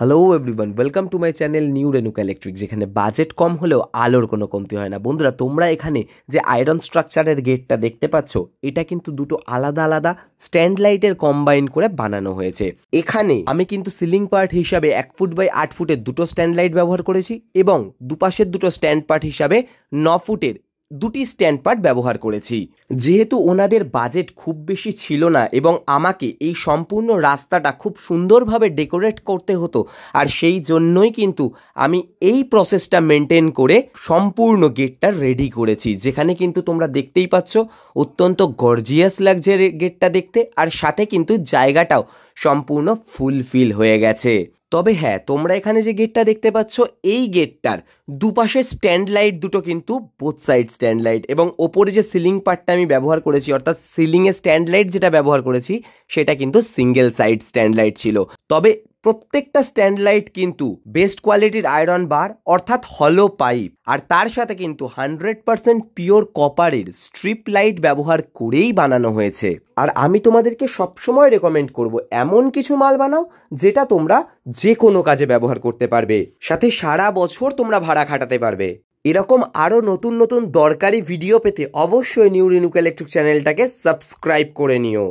Hello everyone, welcome to my channel new Renuka electric, যেখানে budget কম হলেও আলোর কোনো কমতি হয় না। বন্ধুরা, তোমরা এখানে যে আয়রন স্ট্রাকচারের গেটটা দেখতে পাচ্ছ, এটা কিন্তু দুটো আলাদা আলাদা স্ট্যান্ড লাইটের কম্বাইন করে বানানো হয়েছে। এখানে আমি কিন্তু সিলিং পার্ট হিসাবে 1 ফুট বাই 8 ফুটের দুটো স্ট্যান্ড লাইট ব্যবহার করেছি এবং দুপাশের দুটো স্ট্যান্ড পার্ট হিসাবে 9 ফুটের দুটি স্ট্যান্ড পার্ট ব্যবহার করেছি। যেহেতু ওনাদের বাজেট খুব বেশি ছিল না এবং আমাকে এই সম্পূর্ণ রাস্তাটা খুব সুন্দরভাবে ডেকোরেট করতে হতো, আর সেই জন্যই কিন্তু আমি এই প্রসেসটা মেনটেন করে সম্পূর্ণ গেটটা রেডি করেছি। যেখানে কিন্তু তোমরা দেখতেই পাচ্ছ অত্যন্ত গর্জিয়াস লাগছে গেটটা দেখতে, আর সাথে কিন্তু জায়গাটাও সম্পূর্ণ ফুলফিল হয়ে গেছে। তবে হ্যাঁ, তোমরা এখানে যে গেটটা দেখতে পাচ্ছ, এই গেটটার দুপাশে স্ট্যান্ড লাইট দুটো কিন্তু বোথ সাইড স্ট্যান্ড লাইট, এবং ওপরে যে সিলিং পার্টটা আমি ব্যবহার করেছি, অর্থাৎ সিলিংয়ে স্ট্যান্ড লাইট যেটা ব্যবহার করেছি সেটা কিন্তু সিঙ্গেল সাইড স্ট্যান্ড লাইট ছিল। তবে প্রত্যেকটা স্ট্যান্ড লাইট কিন্তু বেস্ট কোয়ালিটির আয়রন বার অর্থাৎ হলো পাইপ, আর তার সাথে কিন্তু 100% পিওর কপারের স্ট্রিপ লাইট ব্যবহার করেই বানানো হয়েছে। আর আমি তোমাদেরকে সবসময় রেকমেন্ড করব এমন কিছু মাল বানাও যেটা তোমরা যে কোনো কাজে ব্যবহার করতে পারবে, সাথে সারা বছর তোমরা ভাড়া খাটাতে পারবে। এরকম আরও নতুন নতুন দরকারি ভিডিও পেতে অবশ্যই নিউ রেনুকা ইলেকট্রিক চ্যানেলটাকে সাবস্ক্রাইব করে নিও।